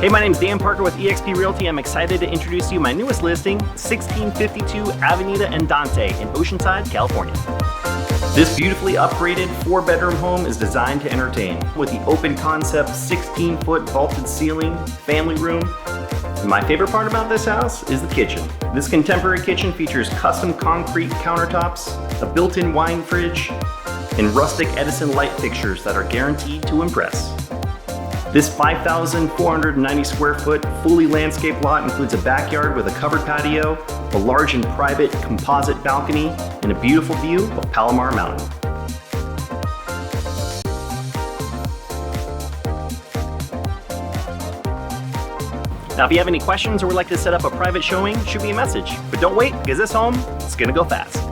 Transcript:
Hey, my name's Dan Parker with eXp Realty. I'm excited to introduce you my newest listing, 1652 Avenida Andante in Oceanside, California. This beautifully upgraded 4-bedroom home is designed to entertain with the open concept 16-foot vaulted ceiling, family room. And my favorite part about this house is the kitchen. This contemporary kitchen features custom concrete countertops, a built-in wine fridge, and rustic Edison light fixtures that are guaranteed to impress. This 5,490 square foot fully landscaped lot includes a backyard with a covered patio, a large and private composite balcony, and a beautiful view of Palomar Mountain. Now, if you have any questions or would like to set up a private showing, shoot me a message. But don't wait, because this home is gonna go fast.